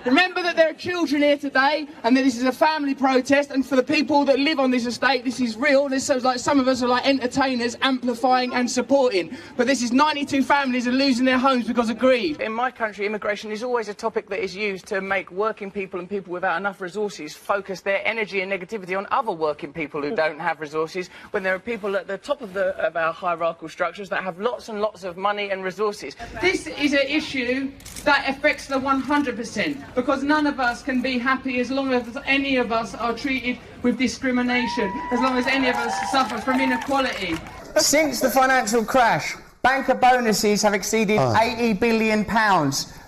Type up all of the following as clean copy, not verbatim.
Remember that there are children here today and that this is a family protest, and for the people that live on this estate this is real. This is like some of us are like entertainers amplifying and supporting, but this is 92 families are losing their homes because of greed. In my country, immigration is always a topic that is used to make working people and people without enough resources focus their energy and negativity on other working people who don't have resources, when there are people at the top of our hierarchical structures that have lots and lots of money and resources. This is an issue that affects the 100%. Because none of us can be happy as long as any of us are treated with discrimination, as long as any of us suffer from inequality. Since the financial crash, banker bonuses have exceeded £80 billion.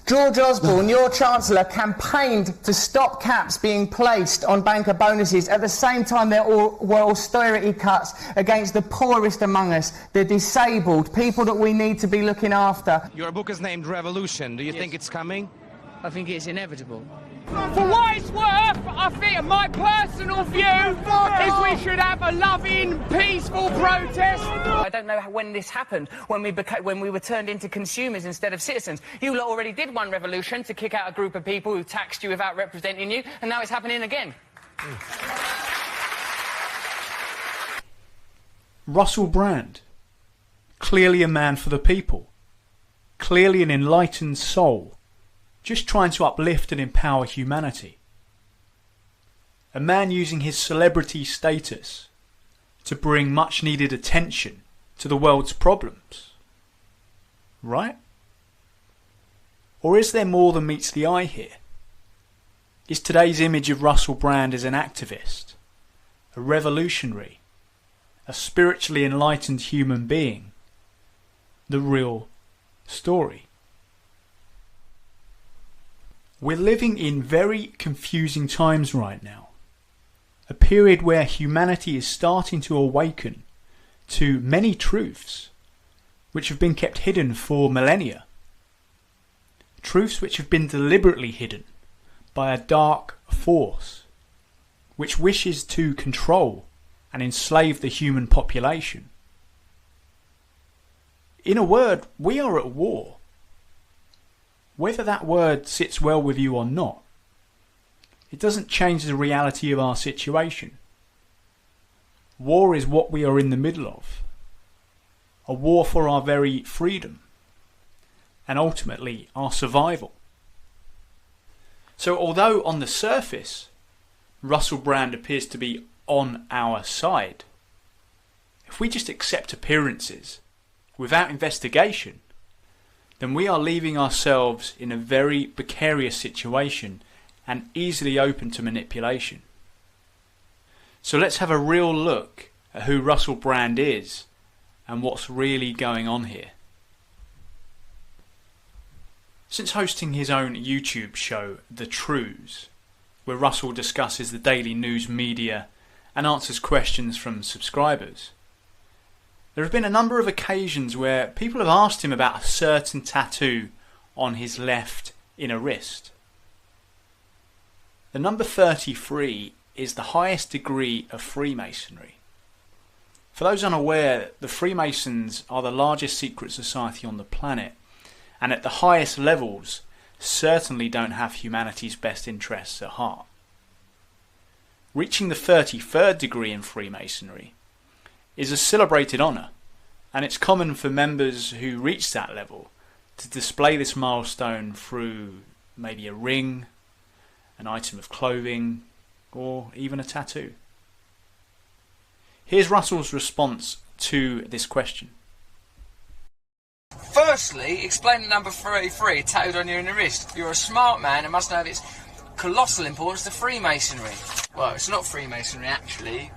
George Osborne, your Chancellor, campaigned to stop caps being placed on banker bonuses. At the same time, there were austerity cuts against the poorest among us, the disabled, people that we need to be looking after. Your book is named Revolution. Do you think it's coming? I think it's inevitable. For what it's worth, I think my personal view is we should have a loving, peaceful protest. I don't know when this happened, when we were turned into consumers instead of citizens. You lot already did one revolution to kick out a group of people who taxed you without representing you, and now it's happening again. Russell Brand, clearly a man for the people, clearly an enlightened soul, just trying to uplift and empower humanity. A man using his celebrity status to bring much needed attention to the world's problems. Right? Or is there more than meets the eye here? Is today's image of Russell Brand as an activist, a revolutionary, a spiritually enlightened human being, the real story? We're living in very confusing times right now. A period where humanity is starting to awaken to many truths which have been kept hidden for millennia. Truths which have been deliberately hidden by a dark force which wishes to control and enslave the human population. In a word, we are at war. Whether that word sits well with you or not, it doesn't change the reality of our situation. War is what we are in the middle of. A war for our very freedom and ultimately our survival. So although on the surface Russell Brand appears to be on our side, if we just accept appearances without investigation, then we are leaving ourselves in a very precarious situation and easily open to manipulation. So let's have a real look at who Russell Brand is and what's really going on here. Since hosting his own YouTube show, The Truths, where Russell discusses the daily news media and answers questions from subscribers, there have been a number of occasions where people have asked him about a certain tattoo on his left inner wrist. The number 33 is the highest degree of Freemasonry. For those unaware, the Freemasons are the largest secret society on the planet, and at the highest levels certainly don't have humanity's best interests at heart. Reaching the 33rd degree in Freemasonry is a celebrated honour, and it's common for members who reach that level to display this milestone through maybe a ring, an item of clothing, or even a tattoo. Here's Russell's response to this question. Firstly, explain the number 33 tattooed on your inner wrist. You're a smart man and must know of its colossal importance to Freemasonry. Well, it's not Freemasonry actually.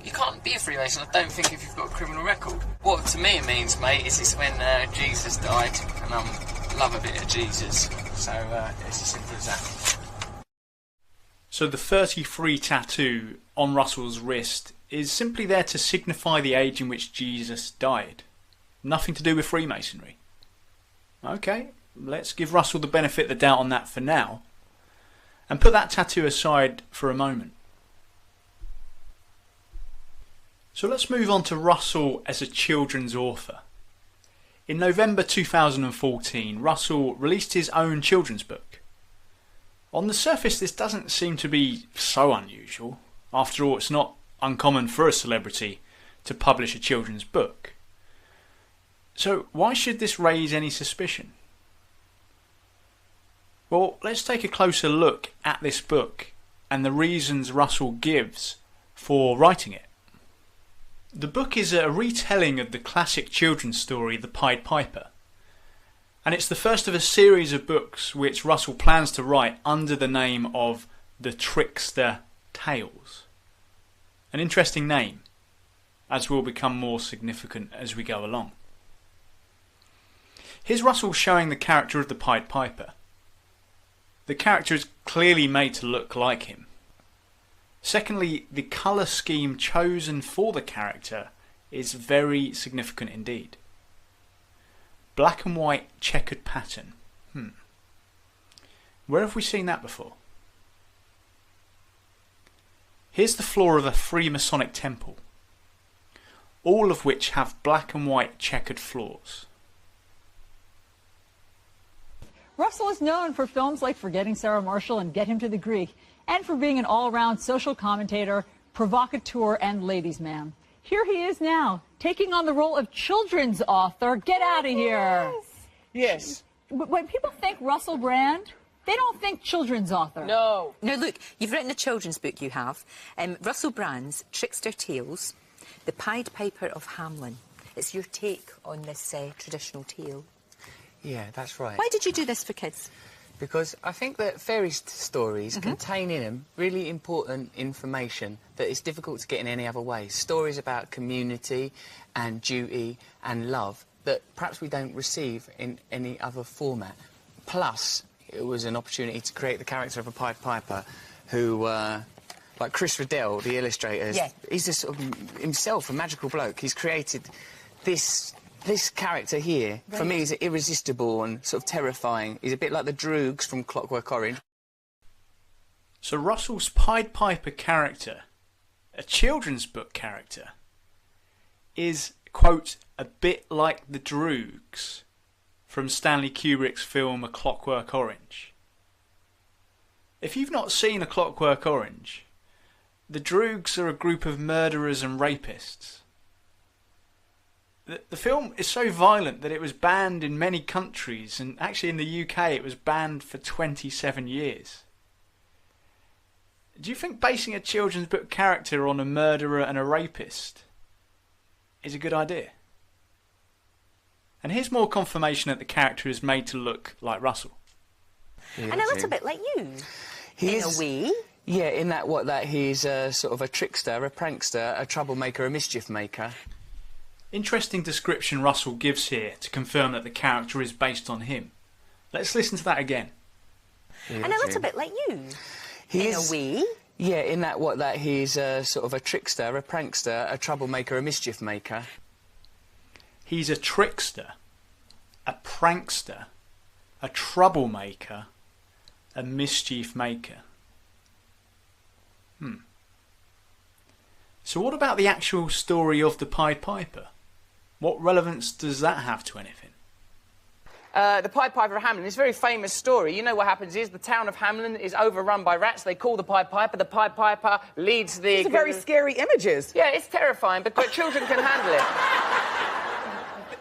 You can't be a Freemason, I don't think, if you've got a criminal record. What to me it means, mate, is it's when Jesus died, and I love a bit of Jesus. So it's as simple as that. So the 33 tattoo on Russell's wrist is simply there to signify the age in which Jesus died. Nothing to do with Freemasonry. Okay, let's give Russell the benefit of the doubt on that for now, and put that tattoo aside for a moment. So let's move on to Russell as a children's author. In November 2014, Russell released his own children's book. On the surface, this doesn't seem to be so unusual. After all, it's not uncommon for a celebrity to publish a children's book. So why should this raise any suspicion? Well, let's take a closer look at this book and the reasons Russel gives for writing it. The book is a retelling of the classic children's story, The Pied Piper. And it's the first of a series of books which Russel plans to write under the name of The Trickster Tales. An interesting name, as will become more significant as we go along. Here's Russel showing the character of the Pied Piper. The character is clearly made to look like him. Secondly, the colour scheme chosen for the character is very significant indeed. Black and white checkered pattern. Where have we seen that before? Here's the floor of a Freemasonic temple, all of which have black and white checkered floors. Russel is known for films like Forgetting Sarah Marshall and Get Him to the Greek, and for being an all-around social commentator, provocateur, and ladies' man. Here he is now, taking on the role of children's author. Get out of here. Yes. When people think Russell Brand, they don't think children's author. No. Now look, you've written a children's book, you have. Russell Brand's Trickster Tales, The Pied Piper of Hamelin. It's your take on this traditional tale. Yeah, that's right. Why did you do this for kids? Because I think that fairy stories contain in them really important information that is difficult to get in any other way. Stories about community and duty and love that perhaps we don't receive in any other format. Plus, it was an opportunity to create the character of a Pied Piper who, like Chris Riddell, the illustrator, he's a sort of, himself a magical bloke. He's created this character here, for me, is irresistible and sort of terrifying. He's a bit like the Droogs from Clockwork Orange. So Russell's Pied Piper character, a children's book character, is, quote, a bit like the Droogs from Stanley Kubrick's film A Clockwork Orange. If you've not seen A Clockwork Orange, the Droogs are a group of murderers and rapists. The film is so violent that it was banned in many countries, and actually in the UK it was banned for 27 years. Do you think basing a children's book character on a murderer and a rapist is a good idea? And here's more confirmation that the character is made to look like Russell. And a little bit like you, in a way. Yeah, in that he's sort of a trickster, a prankster, a troublemaker, a mischief maker. Interesting description Russell gives here to confirm that the character is based on him. Let's listen to that again. And a little bit like you, in a way. Yeah, in that he's sort of a trickster, a prankster, a troublemaker, a mischief maker. He's a trickster, a prankster, a troublemaker, a mischief maker. So what about the actual story of the Pied Piper? What relevance does that have to anything? The Pied Piper of Hamelin is a very famous story. You know what happens is the town of Hamelin is overrun by rats. They call the Pied Piper. The Pied Piper leads the... These are very scary images. Yeah, it's terrifying, but children can handle it.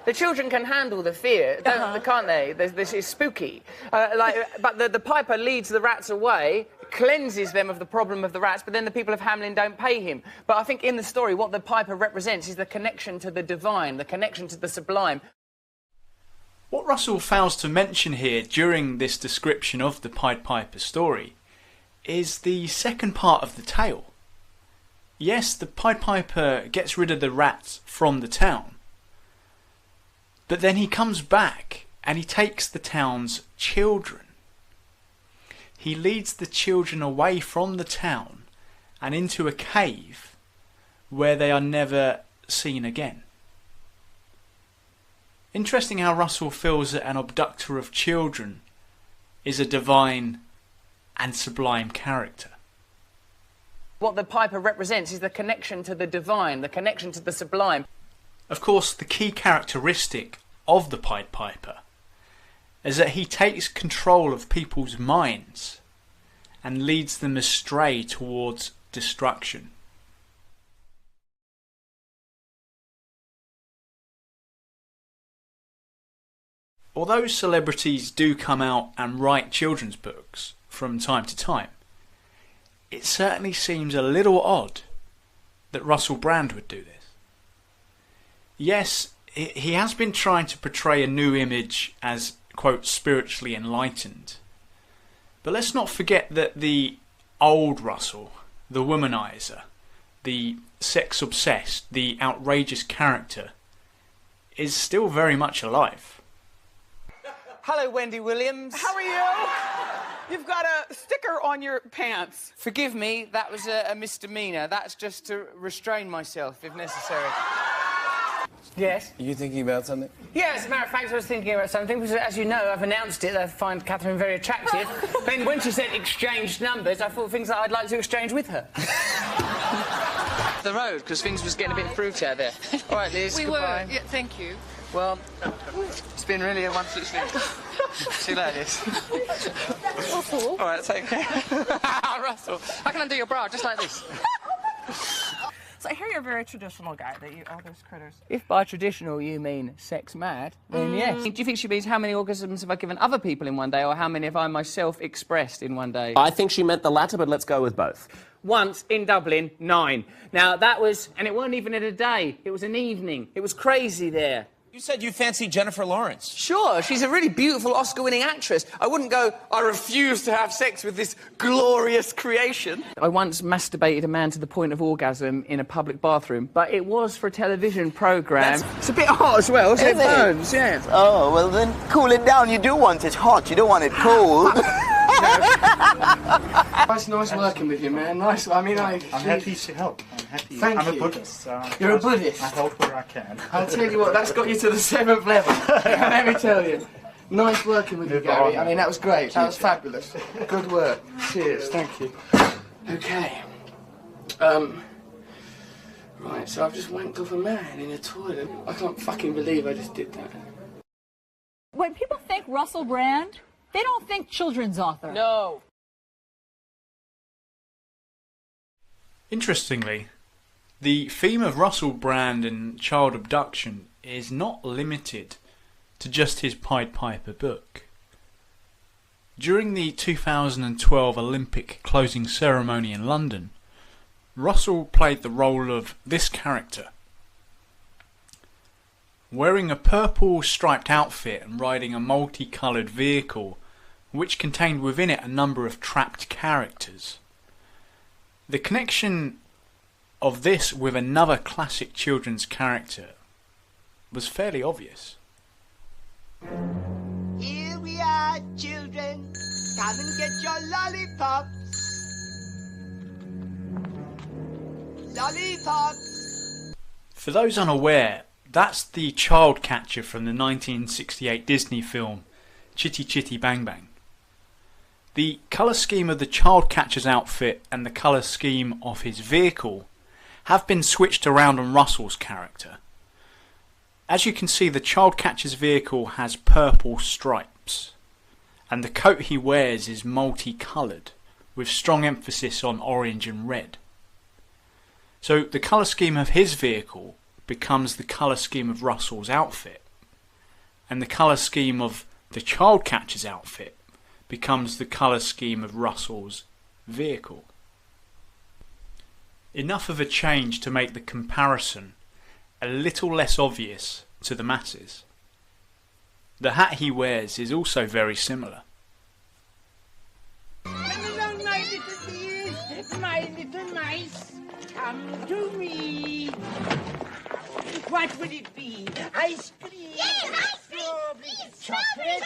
The children can handle the fear, can't they? This is spooky. But the Piper leads the rats away, cleanses them of the problem of the rats, but then the people of Hamelin don't pay him. But I think in the story, what the Piper represents is the connection to the divine, the connection to the sublime. What Russell fails to mention here during this description of the Pied Piper story is the second part of the tale. Yes, the Pied Piper gets rid of the rats from the town, but then he comes back and he takes the town's children. He leads the children away from the town and into a cave where they are never seen again. Interesting how Russell feels that an abductor of children is a divine and sublime character. What the Piper represents is the connection to the divine, the connection to the sublime. Of course, the key characteristic of the Pied Piper is that he takes control of people's minds and leads them astray towards destruction. Although celebrities do come out and write children's books from time to time, it certainly seems a little odd that Russel Brand would do this. Yes, he has been trying to portray a new image as, quote, spiritually enlightened. But let's not forget that the old Russell, the womanizer, the sex-obsessed, the outrageous character, is still very much alive. Hello, Wendy Williams. How are you? You've got a sticker on your pants. Forgive me, that was a misdemeanor. That's just to restrain myself, if necessary. Yes? Are you thinking about something? Yeah, as a matter of fact, I was thinking about something, because as you know, I've announced it. I find Catherine very attractive. Then when she said exchanged numbers, I thought things that I'd like to exchange with her. The road, because things was getting a bit fruity out there. All right, Liz, goodbye. Yeah, thank you. Well, it's been really a wonderful experience. See you later, Liz. Russell. All right, take care. Russell, I can undo your bra just like this. So I hear you're a very traditional guy, that you eat all those critters. If by traditional you mean sex mad, then yes. Do you think she means how many orgasms have I given other people in one day, or how many have I myself expressed in one day? I think she meant the latter, but let's go with both. Once in Dublin, 9. Now that was, and it wasn't even in a day, it was an evening. It was crazy there. You said you fancy Jennifer Lawrence. Sure, she's a really beautiful Oscar-winning actress. I wouldn't go, I refuse to have sex with this glorious creation. I once masturbated a man to the point of orgasm in a public bathroom, but it was for a television programme. It's a bit hot as well, so it burns, yeah. Oh, well then cool it down. You do want it hot, you don't want it cold. It's nice working with you, man. Nice. I mean, I'm happy to help. I'm happy. Thank I'm you. a Buddhist. So You're a Buddhist? I help where I can. I'll tell you what, that's got you to the 7th level. Let me tell you. Nice working with you, Gary. I mean, that was great. That was fabulous. Good work. Cheers. Thank you. Okay. Right, so I've just wanked off a man in a toilet. I can't fucking believe I just did that. When people think Russel Brand, they don't think children's author. No. Interestingly, the theme of Russel Brand and child abduction is not limited to just his Pied Piper book. During the 2012 Olympic closing ceremony in London, Russell played the role of this character. Wearing a purple striped outfit and riding a multicoloured vehicle which contained within it a number of trapped characters. The connection of this with another classic children's character was fairly obvious. Here we are, children. Come and get your lollipops. Lollipops. For those unaware, that's the child catcher from the 1968 Disney film Chitty Chitty Bang Bang. The colour scheme of the child catcher's outfit and the colour scheme of his vehicle have been switched around on Russell's character. As you can see, the child catcher's vehicle has purple stripes, and the coat he wears is multicoloured, with strong emphasis on orange and red. So the colour scheme of his vehicle becomes the colour scheme of Russell's outfit, and the colour scheme of the child catcher's outfit becomes the colour scheme of Russell's vehicle. Enough of a change to make the comparison a little less obvious to the masses. The hat he wears is also very similar. Come along, my little dears, my little mice. Come to me. What will it be? Ice cream? Yes, ice cream! Strawberry, chocolate?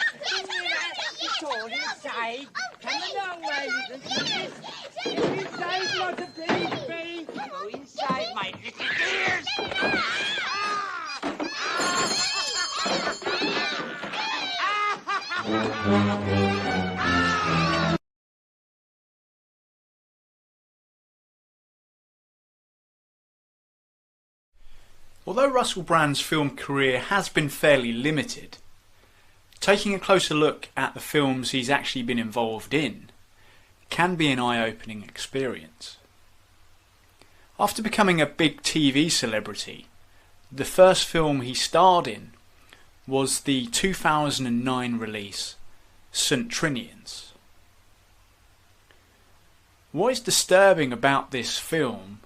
It's all inside. Come along, my little dears. Go inside, not a baby. Go inside, my little dears. Although Russel Brand's film career has been fairly limited, taking a closer look at the films he's actually been involved in, can be an eye-opening experience. After becoming a big TV celebrity, the first film he starred in was the 2009 release St. Trinians. What is disturbing about this film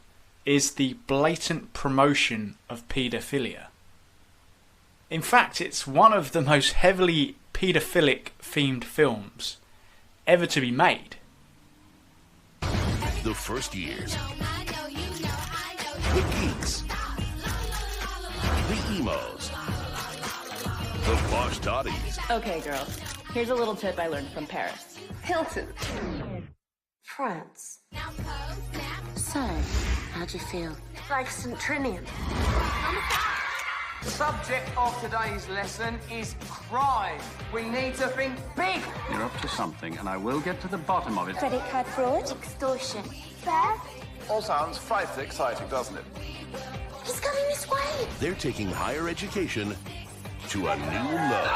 is the blatant promotion of paedophilia. In fact, it's one of the most heavily paedophilic themed films ever to be made. The first years, the geeks, the emos, the posh toddies. Okay, girls, here's a little tip I learned from Paris. Hilton. France. So, how'd you feel? Like St. Trinian. The subject of today's lesson is crime. We need to think big. You're up to something, and I will get to the bottom of it. Credit card fraud, extortion, theft. All sounds frightfully exciting, doesn't it? He's coming this way. They're taking higher education to a new level.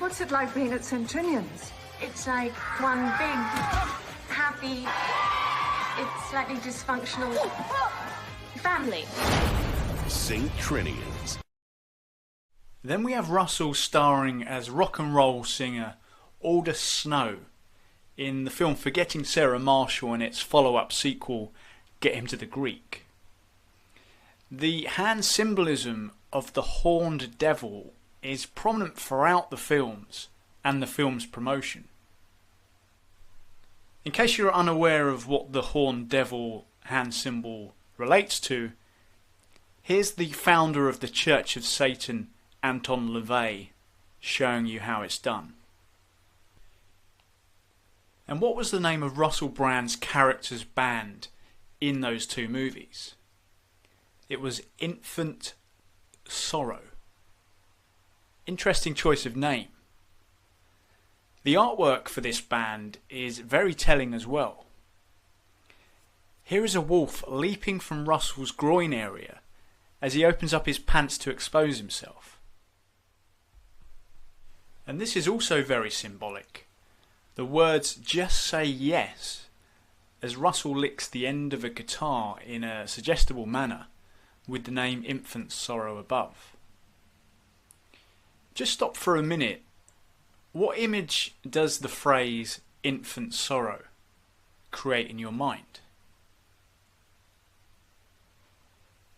What's it like being at St. Trinian's? It's like one big, happy, it's slightly dysfunctional family. St. Trinians. Then we have Russell starring as rock and roll singer Aldous Snow in the film Forgetting Sarah Marshall and its follow-up sequel Get Him to the Greek. The hand symbolism of the horned devil is prominent throughout the films and the film's promotion. In case you're unaware of what the horned devil hand symbol relates to, here's the founder of the Church of Satan, Anton LaVey, showing you how it's done. And what was the name of Russell Brand's character's band in those two movies? It was Infant Sorrow. Interesting choice of name. The artwork for this band is very telling as well. Here is a wolf leaping from Russell's groin area as he opens up his pants to expose himself. And this is also very symbolic. The words "just say yes" as Russell licks the end of a guitar in a suggestible manner with the name Infant Sorrow above. Just stop for a minute. What image does the phrase infant sorrow create in your mind?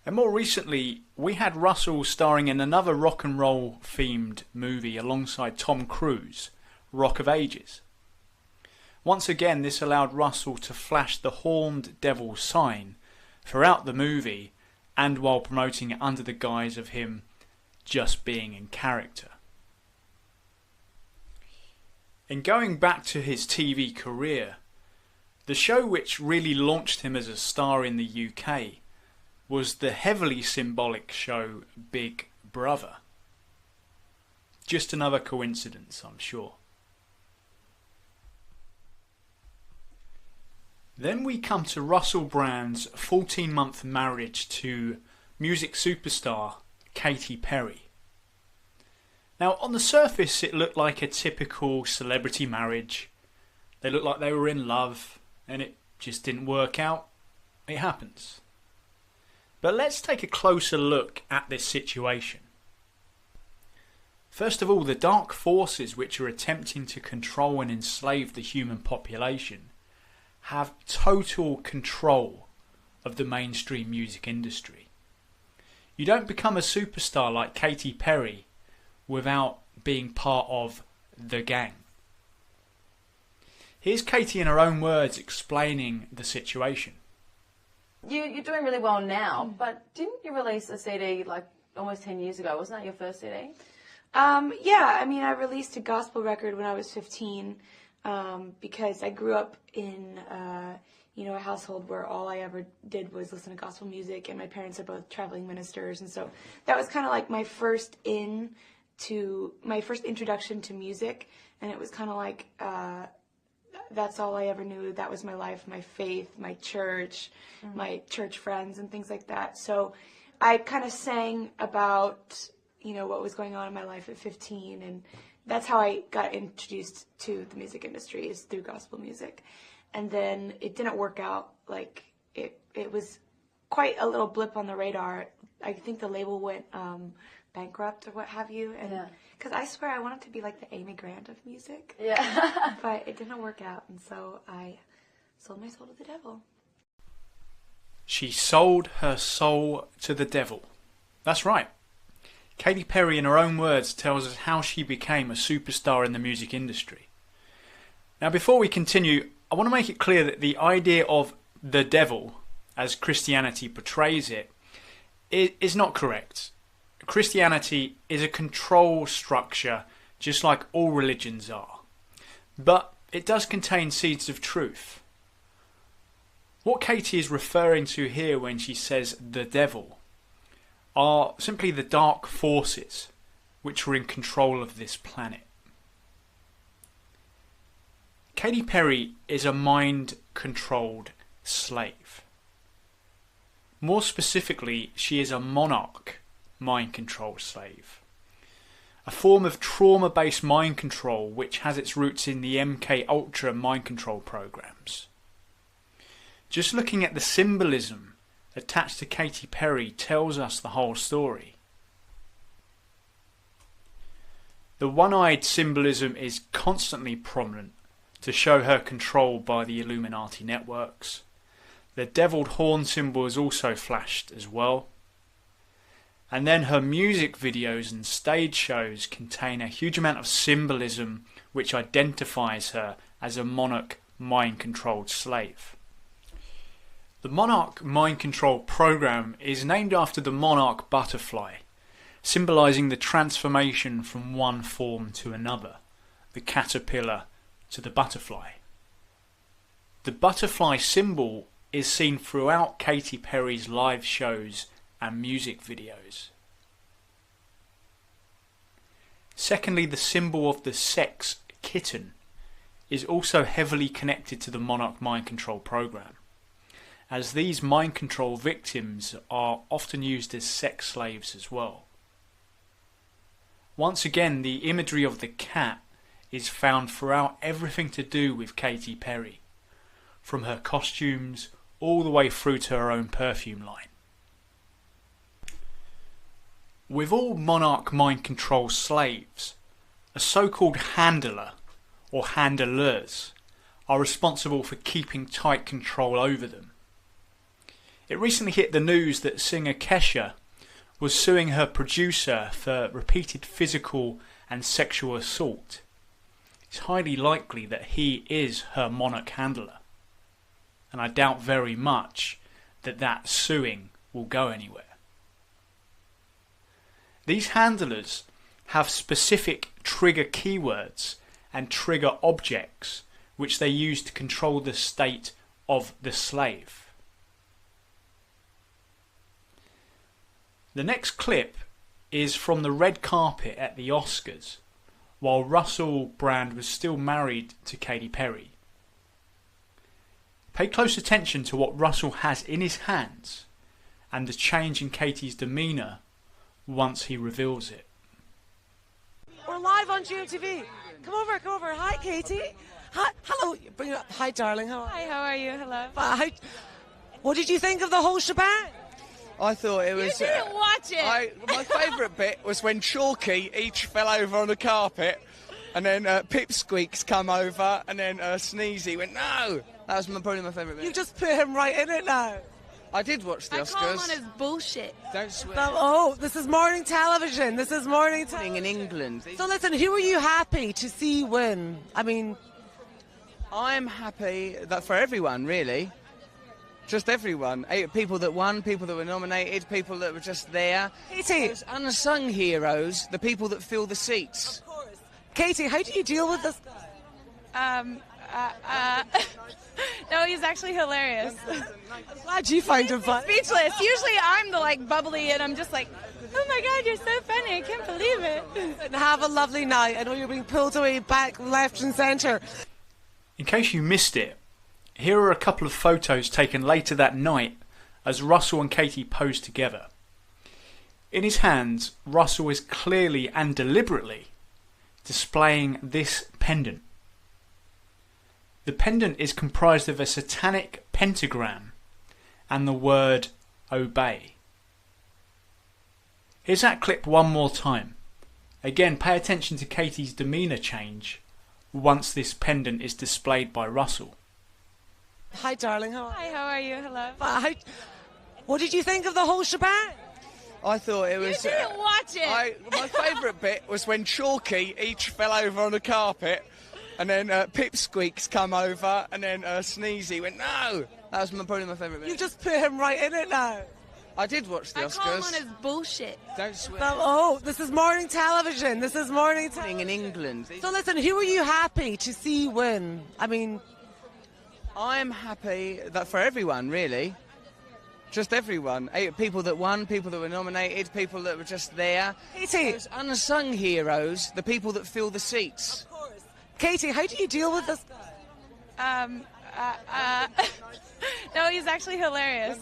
And more recently, we had Russell starring in another rock and roll themed movie alongside Tom Cruise, Rock of Ages. Once again, this allowed Russell to flash the horned devil sign throughout the movie and while promoting it under the guise of him just being in character. In going back to his TV career, the show which really launched him as a star in the UK was the heavily symbolic show Big Brother. Just another coincidence, I'm sure. Then we come to Russell Brand's 14-month marriage to music superstar Katy Perry. Now, on the surface, it looked like a typical celebrity marriage. They looked like they were in love, and it just didn't work out. It happens. But let's take a closer look at this situation. First of all, the dark forces which are attempting to control and enslave the human population have total control of the mainstream music industry. You don't become a superstar like Katy Perry without being part of the gang. Here's Katy in her own words explaining the situation. You're doing really well now, but didn't you release a CD like almost 10 years ago? Wasn't that your first CD? Yeah, I mean, I released a gospel record when I was 15 because I grew up in, a household where all I ever did was listen to gospel music, and my parents are both traveling ministers, and so that was kind of like my first introduction to music, and it was kind of like that's all I ever knew. That was my life, my faith, my church, my church friends, and things like that. So I kind of sang about what was going on in my life at 15, and that's how I got introduced to the music industry, is through gospel music. And then it didn't work out. Like, it was quite a little blip on the radar. I think the label went bankrupt or what have you. And because I swear I wanted to be like the Amy Grant of music. Yeah. But it didn't work out. And so I sold my soul to the devil. She sold her soul to the devil. That's right. Katy Perry, in her own words, tells us how she became a superstar in the music industry. Now, before we continue, I want to make it clear that the idea of the devil, as Christianity portrays it, is not correct. Christianity is a control structure, just like all religions are. But it does contain seeds of truth. What Katy is referring to here when she says the devil are simply the dark forces which are in control of this planet. Katy Perry is a mind-controlled slave. More specifically, she is a monarch mind-controlled slave. A form of trauma-based mind control which has its roots in the MK Ultra mind control programs. Just looking at the symbolism attached to Katy Perry tells us the whole story. The one-eyed symbolism is constantly prominent to show her control by the Illuminati networks. The devilled horn symbol is also flashed as well. And then her music videos and stage shows contain a huge amount of symbolism which identifies her as a monarch mind-controlled slave. The Monarch Mind Control program is named after the monarch butterfly, symbolising the transformation from one form to another, the caterpillar to the butterfly. The butterfly symbol is seen throughout Katy Perry's live shows and music videos. Secondly, the symbol of the sex kitten is also heavily connected to the Monarch Mind Control program, as these mind control victims are often used as sex slaves as well. Once again, the imagery of the cat is found throughout everything to do with Katy Perry, from her costumes all the way through to her own perfume line. With all monarch mind control slaves, a so-called handler or handlers are responsible for keeping tight control over them. It recently hit the news that singer Kesha was suing her producer for repeated physical and sexual assault. It's highly likely that he is her monarch handler, and I doubt very much that that suing will go anywhere. These handlers have specific trigger keywords and trigger objects which they use to control the state of the slave. The next clip is from the red carpet at the Oscars, while Russel Brand was still married to Katy Perry. Pay close attention to what Russel has in his hands and the change in Katy's demeanour once he reveals it. We're live on GMTV. Come over. Hi, Katy. Hi, hello. Bring it up. Hi, darling. How are you? Hello. Hi. What did you think of the whole shebang? I thought it was... You didn't watch it! My favourite bit was when Chalky each fell over on the carpet, and then Pipsqueaks come over, and then Sneezy went, no! That was probably my favourite bit. You just put him right in it now. I did watch the Oscars. I call him on his bullshit. Don't swear. Oh, this is morning television. In England. So listen, who are you happy to see win? I mean... I'm happy that for everyone, really. Just everyone. People that won, people that were nominated, people that were just there. Katy! Those unsung heroes, the people that fill the seats. Of course. Katy, how do you deal with this guy? No, he's actually hilarious. I'm glad you find him funny. Speechless. Usually I'm the bubbly and I'm just like, oh my god, you're so funny, I can't believe it. And have a lovely night. I know you're being pulled away back, left and centre. In case you missed it, here are a couple of photos taken later that night as Russell and Katy pose together. In his hands, Russell is clearly and deliberately displaying this pendant. The pendant is comprised of a satanic pentagram and the word obey. Here's that clip one more time. Again, pay attention to Katie's demeanour change once this pendant is displayed by Russel. Hi, darling. How are you? Hi, how are you? Hello. What did you think of the whole shebang? I thought it was... You didn't watch it! My favourite bit was when Chalky each fell over on the carpet, and then Pipsqueaks come over, and then Sneezy went, no! That was probably my favourite bit. You just put him right in it now. I did watch the Oscars. I call him on his bullshit. Don't swear. Oh, this is morning television. This is morning in England. So listen, who are you happy to see win? I mean... I'm happy that for everyone, really. Just everyone. People that won, people that were nominated, people that were just there. Katie! Those unsung heroes, the people that fill the seats. Of course. Katie, how do you deal with this guy? No, he's actually hilarious.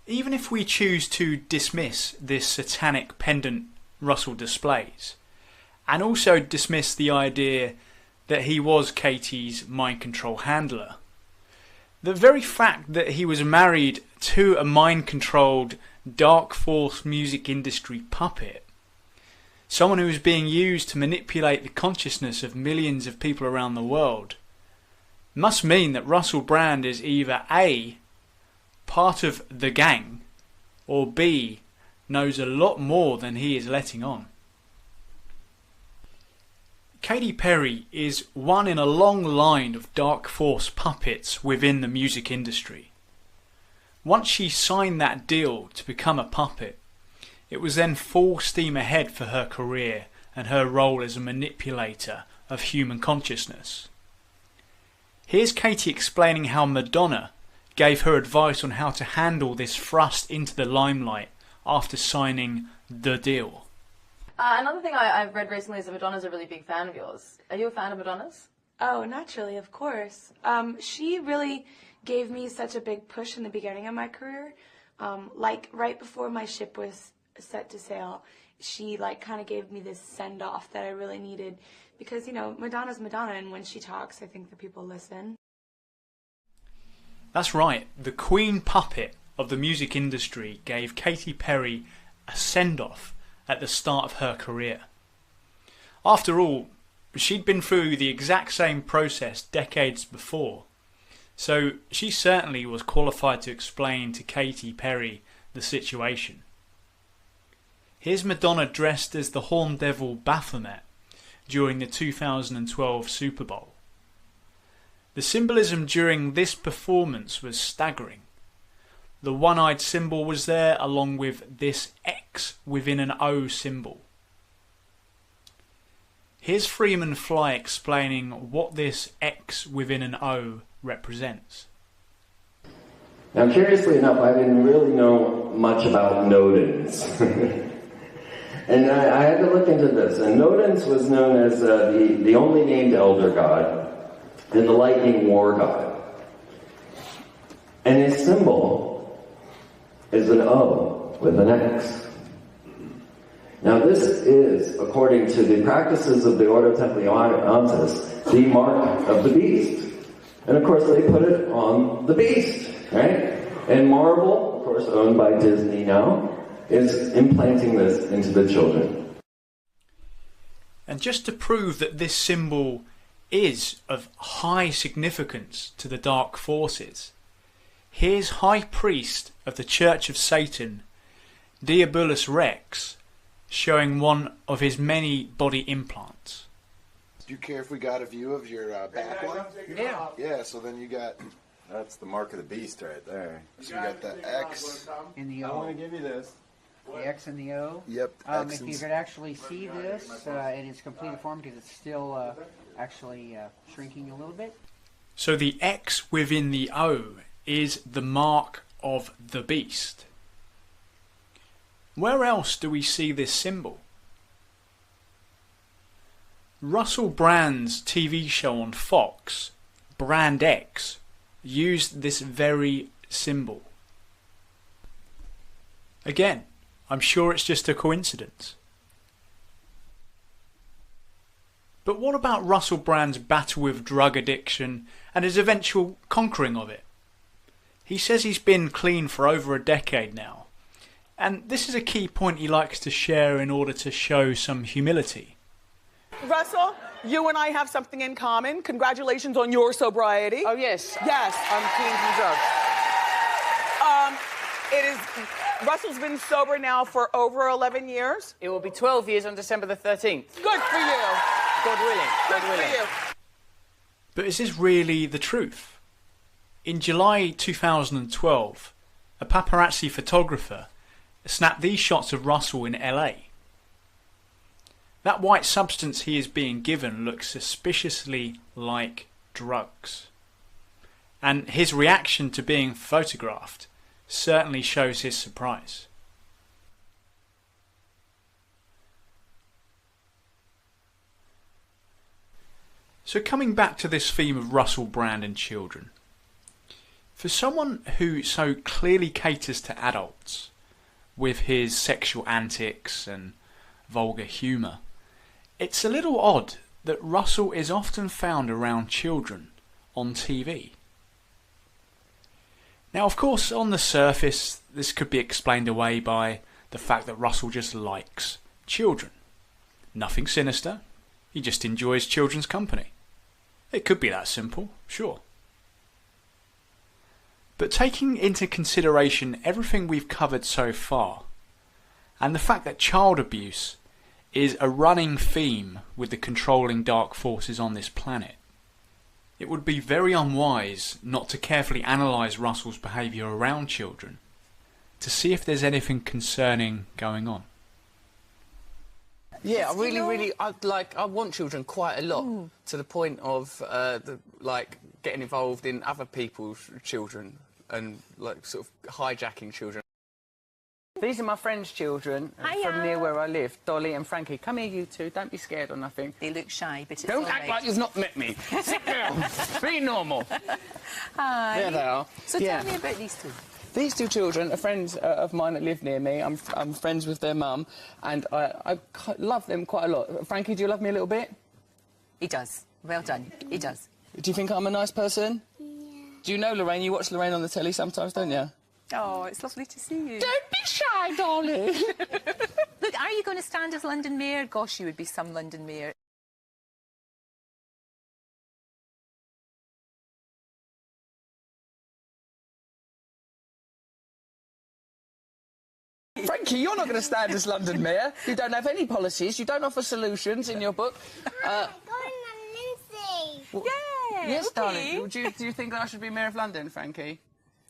Even if we choose to dismiss this satanic pendant Russel displays, and also dismiss the idea that he was Katie's mind control handler, the very fact that he was married to a mind-controlled, dark force music industry puppet, someone who was being used to manipulate the consciousness of millions of people around the world, must mean that Russell Brand is either A, part of the gang, or B, knows a lot more than he is letting on. Katy Perry is one in a long line of dark force puppets within the music industry. Once she signed that deal to become a puppet, it was then full steam ahead for her career and her role as a manipulator of human consciousness. Here's Katy explaining how Madonna gave her advice on how to handle this thrust into the limelight after signing the deal. Another thing I've read recently is that Madonna's a really big fan of yours. Are you a fan of Madonna's? Oh, naturally, of course. She really gave me such a big push in the beginning of my career. Like right before my ship was set to sail, she kind of gave me this send-off that I really needed because, Madonna's Madonna, and when she talks, I think the people listen. That's right. The queen puppet of the music industry gave Katy Perry a send-off at the start of her career. After all, she'd been through the exact same process decades before, so she certainly was qualified to explain to Katy Perry the situation. Here's Madonna dressed as the Horned Devil Baphomet during the 2012 Super Bowl. The symbolism during this performance was staggering. The one-eyed symbol was there along with this X within an O symbol. Here's Freeman Fly explaining what this X within an O represents. Now, curiously enough, I didn't really know much about Nodens. And I had to look into this. And Nodens was known as the only named elder god and the lightning war god. And his symbol is an O with an X. Now this is, according to the practices of the Ordo Templiantes, the mark of the beast. And of course they put it on the beast, right? And Marvel, of course owned by Disney now, is implanting this into the children. And just to prove that this symbol is of high significance to the dark forces, here's High Priest of the Church of Satan, Diabolus Rex, showing one of his many body implants. Do you care if we got a view of your back one? Yeah. Yeah, so then you got, that's the mark of the beast right there. So you got the X. In the O. I want to give you this. The X and the O. Yep. If you could actually see this in its complete form, because it's still actually shrinking a little bit. So the X within the O is the mark of the beast. Where else do we see this symbol? Russell Brand's TV show on Fox, Brand X, used this very symbol. Again, I'm sure it's just a coincidence. But what about Russell Brand's battle with drug addiction and his eventual conquering of it? He says he's been clean for over a decade now, and this is a key point he likes to share in order to show some humility. Russell, you and I have something in common. Congratulations on your sobriety. Oh, yes. Yes. I'm clean from drugs. Russell's been sober now for over 11 years. It will be 12 years on December the 13th. Good for you. God willing. Good for you. But is this really the truth? In July 2012, a paparazzi photographer snapped these shots of Russell in LA. That white substance he is being given looks suspiciously like drugs. And his reaction to being photographed certainly shows his surprise. So coming back to this theme of Russell Brand and children, for someone who so clearly caters to adults with his sexual antics and vulgar humour, it's a little odd that Russell is often found around children on TV. Now, of course, on the surface, this could be explained away by the fact that Russell just likes children. Nothing sinister, he just enjoys children's company. It could be that simple, sure. But taking into consideration everything we've covered so far, and the fact that child abuse is a running theme with the controlling dark forces on this planet, it would be very unwise not to carefully analyse Russell's behaviour around children to see if there's anything concerning going on. Yeah, I want children quite a lot, to the point of getting involved in other people's children and sort of hijacking children. These are my friends' children from near where I live, Dolly and Frankie. Come here, you two. Don't be scared or nothing. They look shy, but it's Don't act like you've not met me. Sit down. Be normal. Hi. There they are. So tell me about these two. These two children are friends of mine that live near me. I'm friends with their mum, and I love them quite a lot. Frankie, do you love me a little bit? He does. Well done. He does. Do you think I'm a nice person? Yeah. Do you know Lorraine? You watch Lorraine on the telly sometimes, don't you? Oh, it's lovely to see you. Don't be shy, darling. Look, are you going to stand as London Mayor? Gosh, you would be some London Mayor. Frankie, you're not going to stand as London Mayor. You don't have any policies. You don't offer solutions in your book. Yeah. Yes, okay. darling. Do you think that I should be Mayor of London, Frankie?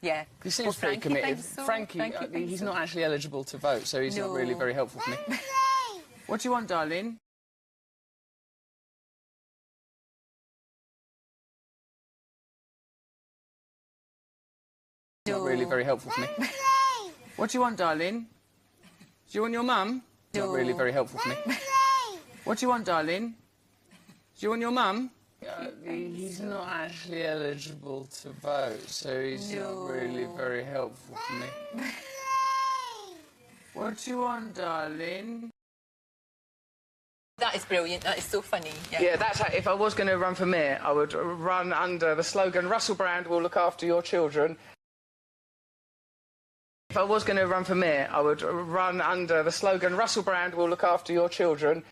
Yeah. He seems pretty committed. So. Frankie, he's not actually eligible to vote, so he's not really very helpful for me. What do you want, darling? No. Not really very helpful for me. What do you want, darling? Do you want your mum? No. Not really very helpful for me. What do you want, darling? Do you want your mum? He's not actually eligible to vote, so he's not really very helpful for me. What do you want, darling? That is brilliant. That is so funny. Yeah, that's how, if I was going to run for mayor, I would run under the slogan, Russell Brand will look after your children. If I was going to run for mayor, I would run under the slogan, Russell Brand will look after your children.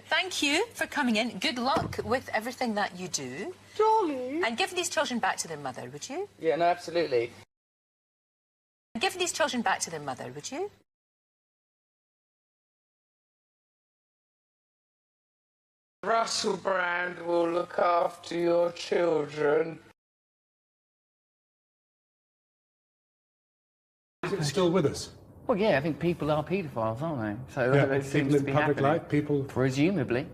Thank you for coming in. Good luck with everything that you do. Jolly. And give these children back to their mother, would you? Yeah, no, absolutely. Give these children back to their mother, would you? Russell Brand will look after your children. Is it still with us? Well, yeah, I think people are paedophiles, aren't they? So Yeah, it seems people to be in public happening. life, people... Presumably.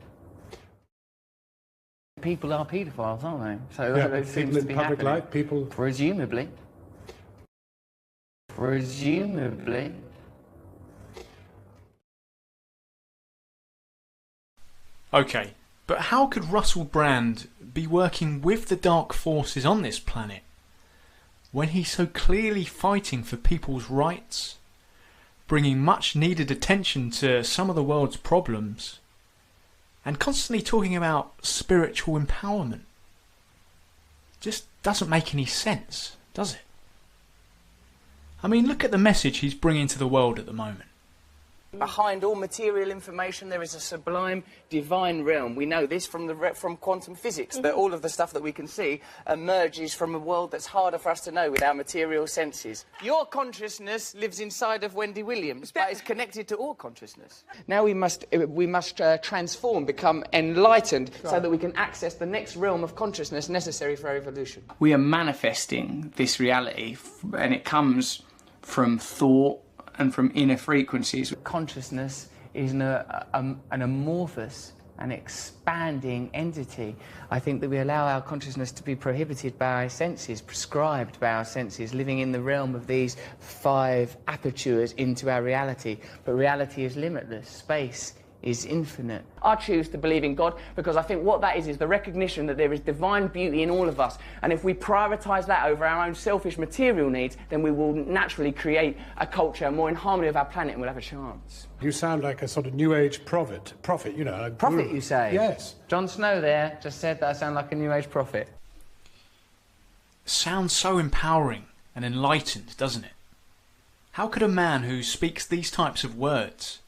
People are paedophiles, aren't they? So Yeah, it seems people to in be public happening. life, people... Presumably. Presumably. Okay, but how could Russell Brand be working with the dark forces on this planet when he's so clearly fighting for people's rights, bringing much needed attention to some of the world's problems, and constantly talking about spiritual empowerment. Just doesn't make any sense, does it? I mean, look at the message he's bringing to the world at the moment. Behind all material information there is a sublime divine realm. We know this from quantum physics, that all of the stuff that we can see emerges from a world that's harder for us to know with our material senses. Your consciousness lives inside of Wendy Williams, but it's connected to all consciousness. Now we must transform, become enlightened, so that we can access the next realm of consciousness necessary for our evolution. We are manifesting this reality, and it comes from thought and from inner frequencies. Consciousness is an amorphous and expanding entity. I think that we allow our consciousness to be prohibited by our senses, prescribed by our senses, living in the realm of these 5 apertures into our reality. But reality is limitless. Space is infinite. I choose to believe in God because I think what that is the recognition that there is divine beauty in all of us, and if we prioritise that over our own selfish material needs, then we will naturally create a culture more in harmony with our planet, and we'll have a chance. You sound like a sort of New Age prophet, you know. Like prophet, you say? Yes. Jon Snow there just said that I sound like a New Age prophet. Sounds so empowering and enlightened, doesn't it? How could a man who speaks these types of words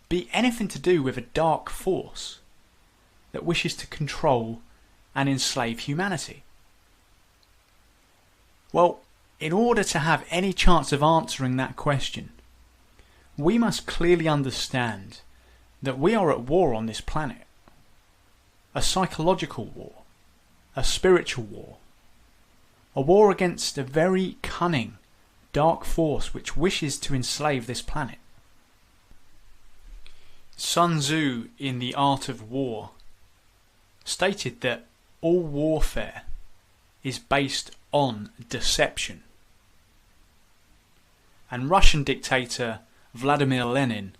be anything to do with a dark force that wishes to control and enslave humanity? Well, in order to have any chance of answering that question, we must clearly understand that we are at war on this planet. A psychological war, a spiritual war, a war against a very cunning, dark force which wishes to enslave this planet. Sun Tzu, in The Art of War, stated that all warfare is based on deception. And Russian dictator Vladimir Lenin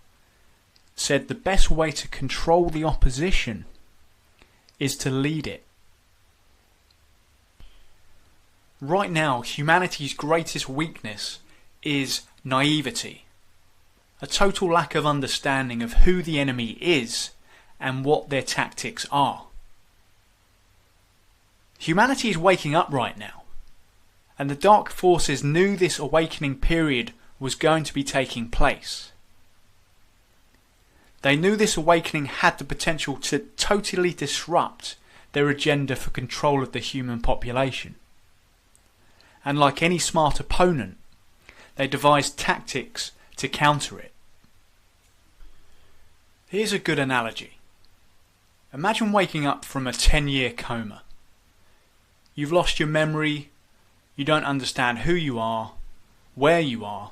said the best way to control the opposition is to lead it. Right now, humanity's greatest weakness is naivety. A total lack of understanding of who the enemy is and what their tactics are. Humanity is waking up right now, and the dark forces knew this awakening period was going to be taking place. They knew this awakening had the potential to totally disrupt their agenda for control of the human population. And like any smart opponent, they devised tactics to counter it. Here's a good analogy. Imagine waking up from a 10-year coma. You've lost your memory, you don't understand who you are, where you are,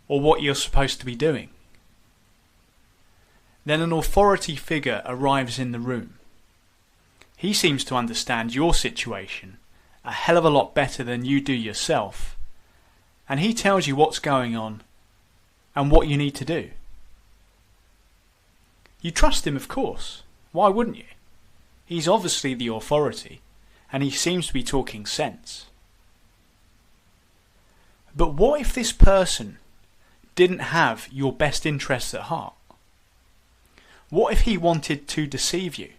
or what you're supposed to be doing. Then an authority figure arrives in the room. He seems to understand your situation a hell of a lot better than you do yourself, and he tells you what's going on and what you need to do. You trust him, of course. Why wouldn't you? He's obviously the authority, and he seems to be talking sense. But what if this person didn't have your best interests at heart? What if he wanted to deceive you?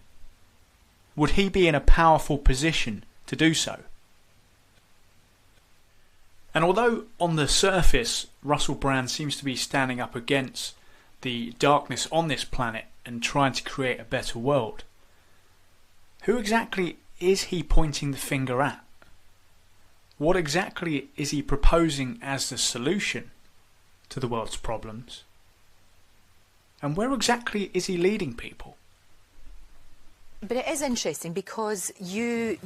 Would he be in a powerful position to do so? And although on the surface Russell Brand seems to be standing up against the darkness on this planet and trying to create a better world, who exactly is he pointing the finger at? What exactly is he proposing as the solution to the world's problems? And where exactly is he leading people? But it is interesting because you're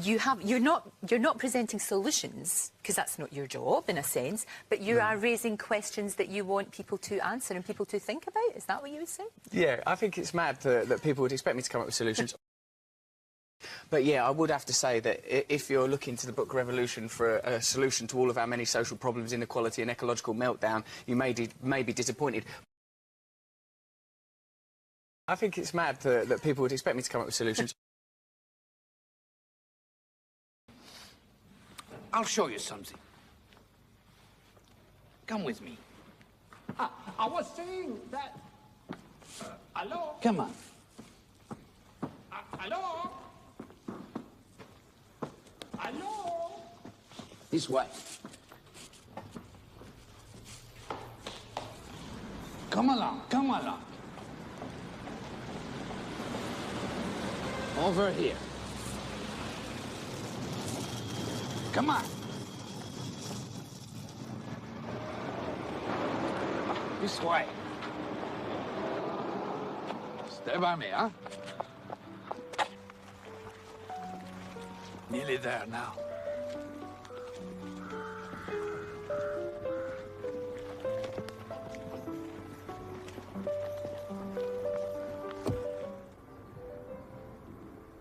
not presenting solutions, because that's not your job in a sense, but you are raising questions that you want people to answer and people to think about. Is that what you would say? Yeah, I think it's mad that people would expect me to come up with solutions. But yeah, I would have to say that if you're looking to the book Revolution for a solution to all of our many social problems, inequality and ecological meltdown, you may be disappointed. I think it's mad that people would expect me to come up with solutions. I'll show you something. Come with me. I was saying that... hello? Come on. This way. Come along, come along. Over here. Come on. This way. Stay by me, huh? Nearly there now.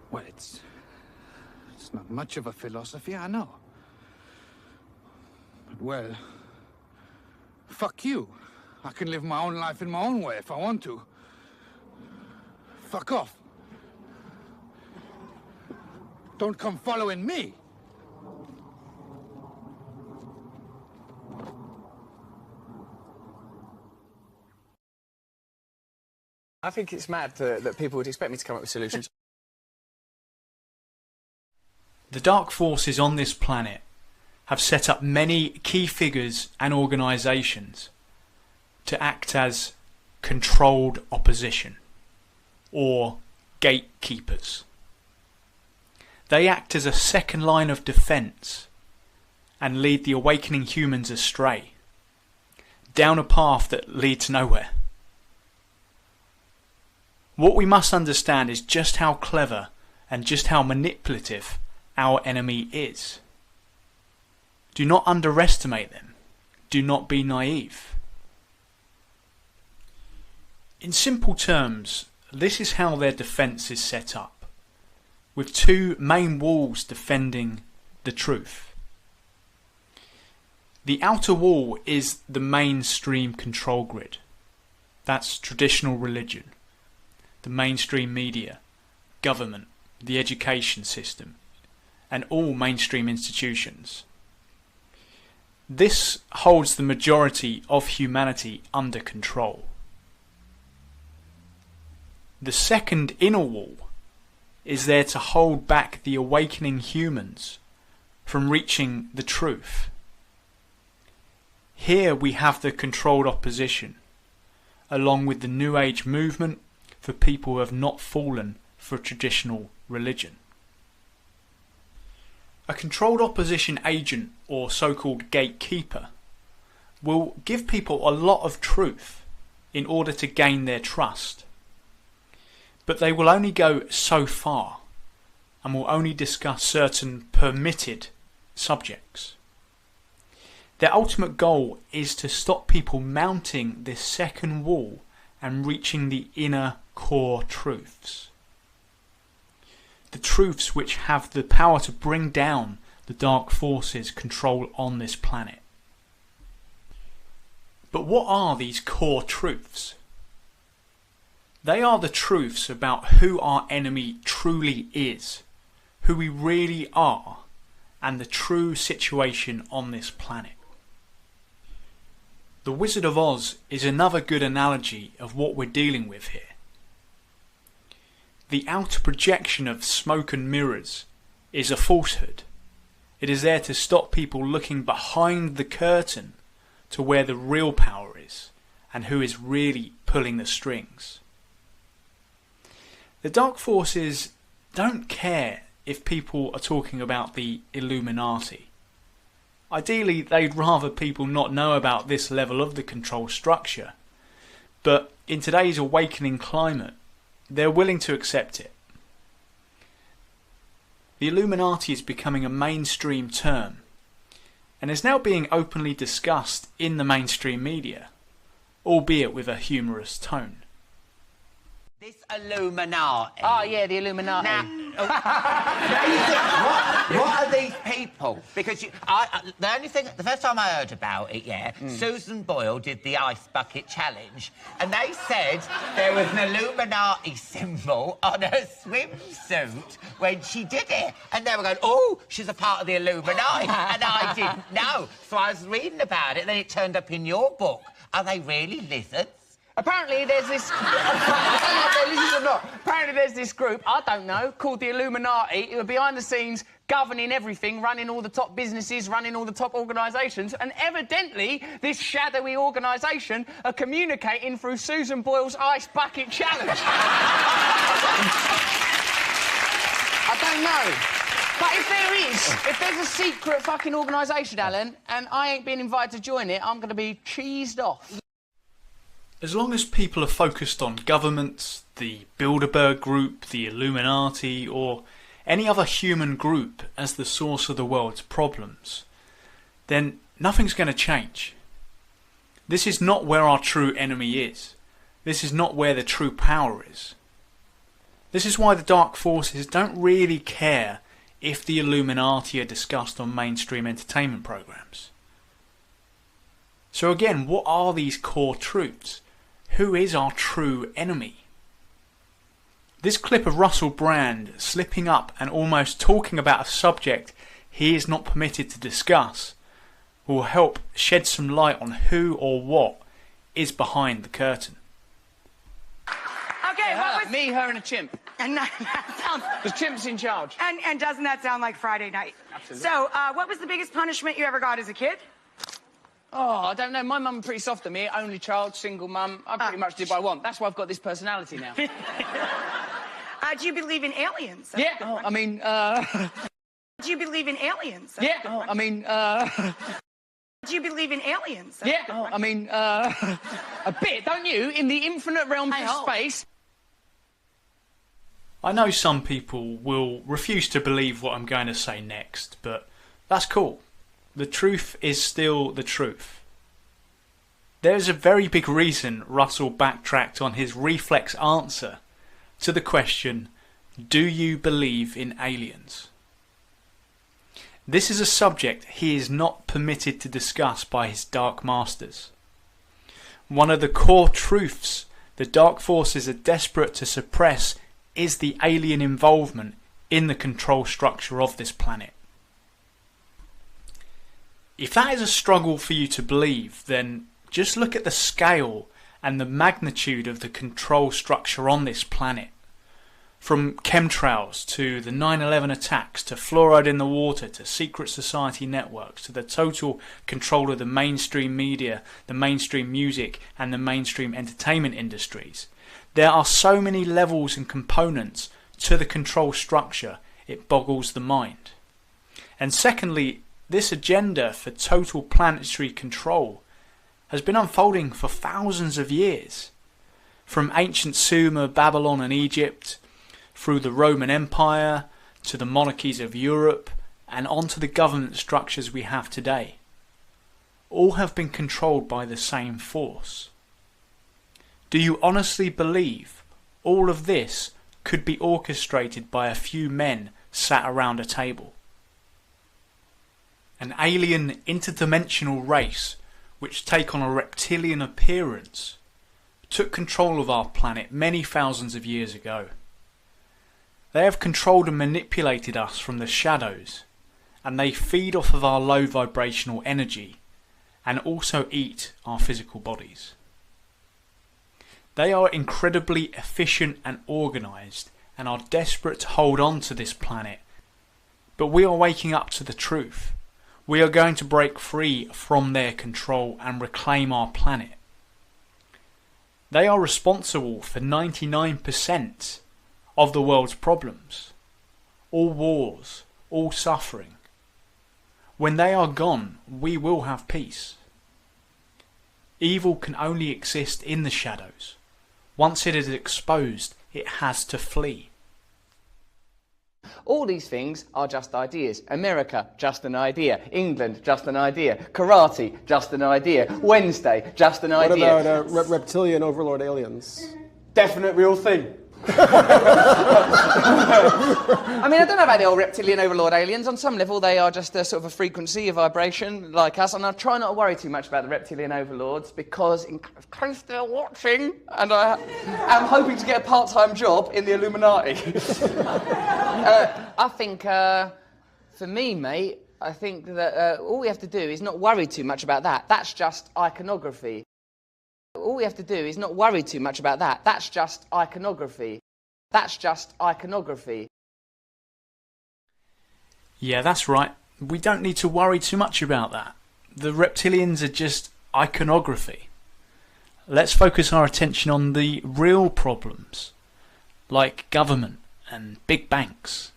Well, it's not much of a philosophy, I know. But, well, fuck you. I can live my own life in my own way if I want to. Fuck off. Don't come following me. I think it's mad that people would expect me to come up with solutions. The dark forces on this planet have set up many key figures and organisations to act as controlled opposition or gatekeepers. They act as a second line of defence and lead the awakening humans astray, down a path that leads nowhere. What we must understand is just how clever and just how manipulative our enemy is. Do not underestimate them. Do not be naive. In simple terms, this is how their defence is set up, with two main walls defending the truth. The outer wall is the mainstream control grid. That's traditional religion, the mainstream media, government, the education system, and all mainstream institutions. This holds the majority of humanity under control. The second inner wall is there to hold back the awakening humans from reaching the truth. Here we have the controlled opposition, along with the New Age movement for people who have not fallen for traditional religion. A controlled opposition agent, or so-called gatekeeper, will give people a lot of truth in order to gain their trust. But they will only go so far and will only discuss certain permitted subjects. Their ultimate goal is to stop people mounting this second wall and reaching the inner core truths. The truths which have the power to bring down the dark forces' control on this planet. But what are these core truths? They are the truths about who our enemy truly is, who we really are, and the true situation on this planet. The Wizard of Oz is another good analogy of what we're dealing with here. The outer projection of smoke and mirrors is a falsehood. It is there to stop people looking behind the curtain to where the real power is and who is really pulling the strings. The dark forces don't care if people are talking about the Illuminati. Ideally, they'd rather people not know about this level of the control structure. But in today's awakening climate, they're willing to accept it. The Illuminati is becoming a mainstream term and is now being openly discussed in the mainstream media, albeit with a humorous tone. This Illuminati. Oh, yeah, the Illuminati. Now, what are these people? Because the first time I heard about it, Susan Boyle did the ice bucket challenge, and they said there was an Illuminati symbol on her swimsuit when she did it, and they were going, "Oh, she's a part of the Illuminati," and I didn't know. So I was reading about it, and then it turned up in your book. Are they really lizards? Apparently there's this... I don't know if they listen or not. Apparently there's this group, I don't know, called the Illuminati, who are behind the scenes governing everything, running all the top businesses, running all the top organisations, and evidently this shadowy organisation are communicating through Susan Boyle's Ice Bucket Challenge. I don't know. But if there's a secret fucking organisation, Alan, and I ain't been invited to join it, I'm going to be cheesed off. As long as people are focused on governments, the Bilderberg Group, the Illuminati, or any other human group as the source of the world's problems, then nothing's going to change. This is not where our true enemy is. This is not where the true power is. This is why the dark forces don't really care if the Illuminati are discussed on mainstream entertainment programs. So again, what are these core truths? Who is our true enemy? This clip of Russell Brand slipping up and almost talking about a subject he is not permitted to discuss will help shed some light on who or what is behind the curtain. Okay, what was... Me, her and a chimp. And that sounds... The chimp's in charge. And doesn't that sound like Friday night? Absolutely. So, what was the biggest punishment you ever got as a kid? Oh, I don't know. My mum pretty soft to me. Only child, single mum. I pretty much did what I want. That's why I've got this personality now. Do you believe in aliens? Yeah. Oh, I mean, Do you believe in aliens? Yeah. Oh, I mean, Do you believe in aliens? Yeah. Oh, I mean, a bit, don't you? In the infinite realms of space. I know some people will refuse to believe what I'm going to say next, but that's cool. The truth is still the truth. There's a very big reason Russell backtracked on his reflex answer to the question, do you believe in aliens? This is a subject he is not permitted to discuss by his dark masters. One of the core truths the dark forces are desperate to suppress is the alien involvement in the control structure of this planet. If that is a struggle for you to believe, then just look at the scale and the magnitude of the control structure on this planet. From chemtrails to the 9/11 attacks to fluoride in the water to secret society networks to the total control of the mainstream media, the mainstream music and the mainstream entertainment industries. There are so many levels and components to the control structure, it boggles the mind. And secondly, this agenda for total planetary control has been unfolding for thousands of years. From ancient Sumer, Babylon and Egypt, through the Roman Empire, to the monarchies of Europe, and onto the government structures we have today. All have been controlled by the same force. Do you honestly believe all of this could be orchestrated by a few men sat around a table? An alien interdimensional race which take on a reptilian appearance took control of our planet many thousands of years ago. They have controlled and manipulated us from the shadows, and they feed off of our low vibrational energy and also eat our physical bodies. They are incredibly efficient and organised and are desperate to hold on to this planet, but we are waking up to the truth. We are going to break free from their control and reclaim our planet. They are responsible for 99% of the world's problems, all wars, all suffering. When they are gone, we will have peace. Evil can only exist in the shadows. Once it is exposed, it has to flee. All these things are just ideas. America, just an idea. England, just an idea. Karate, just an idea. Wednesday, just an idea. What about reptilian overlord aliens? Definite real thing. I mean, I don't know about the old reptilian overlord aliens. On some level, they are just a sort of a frequency, a vibration like us. And I try not to worry too much about the reptilian overlords because, in case they're watching, and I am hoping to get a part-time job in the Illuminati. I think, for me, mate, I think that all we have to do is not worry too much about that. That's just iconography. All we have to do is not worry too much about that. That's just iconography. That's just iconography. Yeah, that's right. We don't need to worry too much about that. The reptilians are just iconography. Let's focus our attention on the real problems, like government and big banks.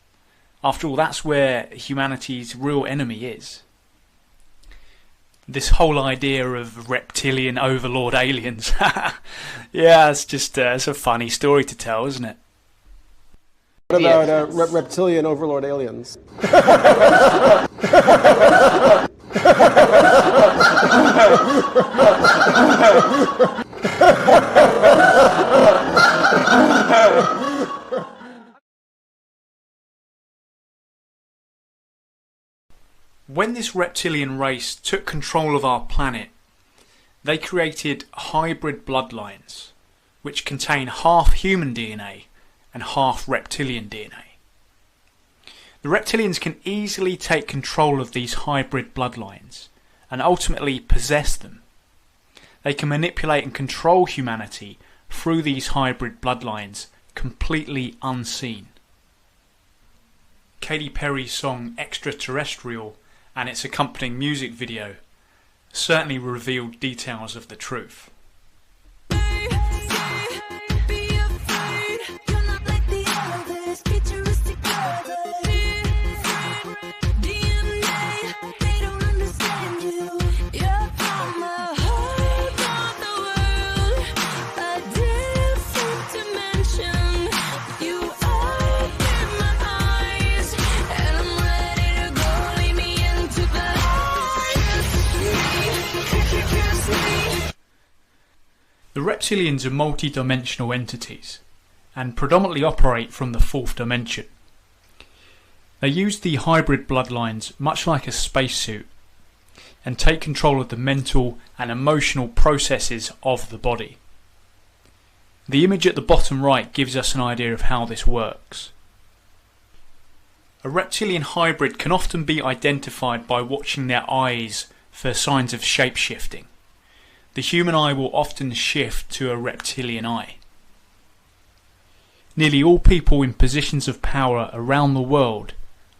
After all, that's where humanity's real enemy is. This whole idea of reptilian overlord aliens. Yeah, it's a funny story to tell, isn't it? What about reptilian overlord aliens? When this reptilian race took control of our planet, they created hybrid bloodlines, which contain half human DNA and half reptilian DNA. The reptilians can easily take control of these hybrid bloodlines and ultimately possess them. They can manipulate and control humanity through these hybrid bloodlines completely unseen. Katy Perry's song Extraterrestrial and its accompanying music video certainly revealed details of the truth. The reptilians are multi-dimensional entities and predominantly operate from the fourth dimension. They use the hybrid bloodlines much like a spacesuit and take control of the mental and emotional processes of the body. The image at the bottom right gives us an idea of how this works. A reptilian hybrid can often be identified by watching their eyes for signs of shape-shifting. The human eye will often shift to a reptilian eye. Nearly all people in positions of power around the world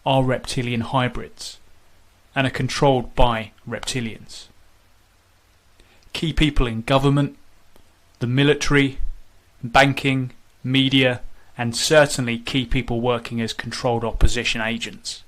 are reptilian hybrids and are controlled by reptilians. Key people in government, the military, banking, media, and certainly key people working as controlled opposition agents.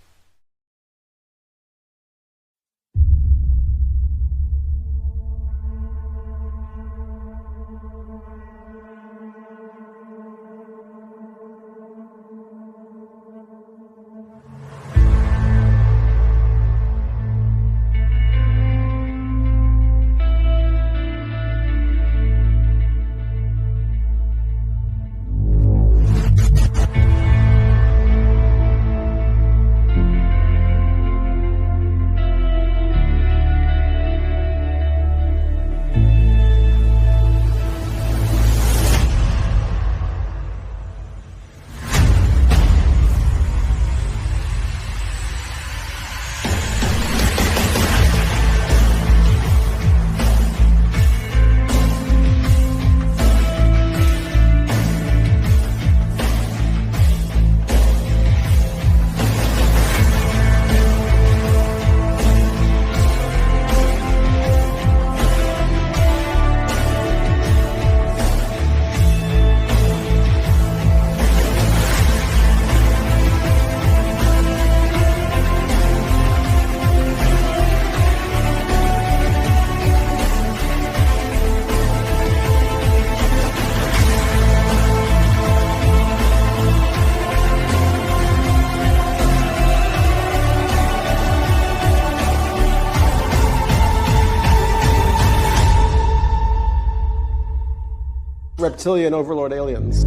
Reptilian overlord aliens.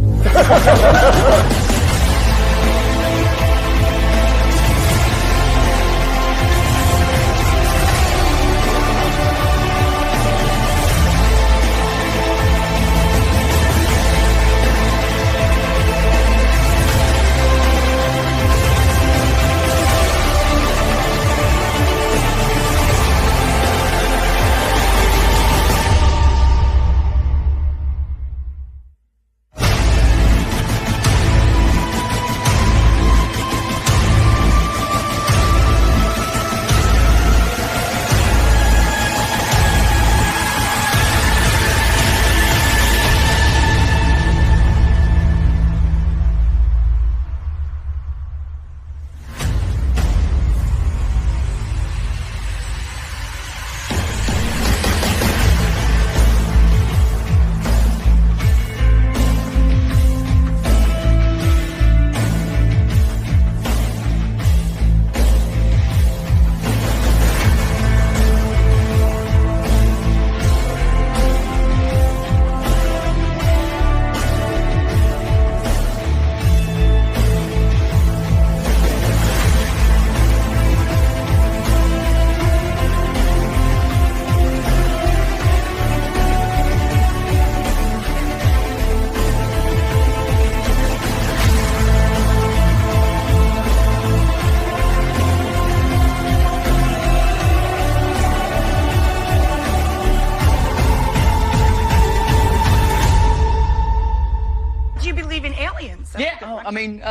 mean,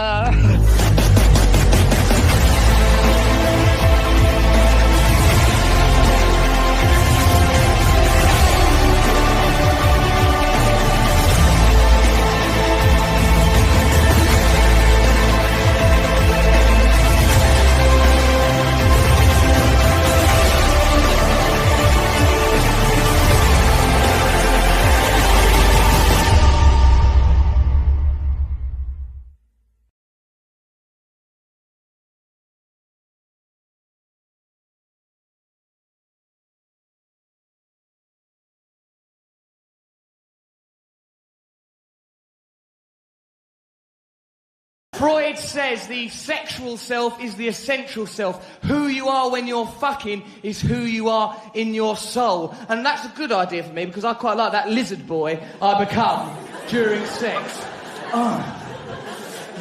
Freud says the sexual self is the essential self. Who you are when you're fucking is who you are in your soul. And that's a good idea for me because I quite like that lizard boy I become during sex. Oh,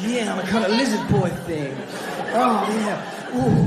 yeah, I'm a kind of lizard boy thing. Oh, yeah. Ooh.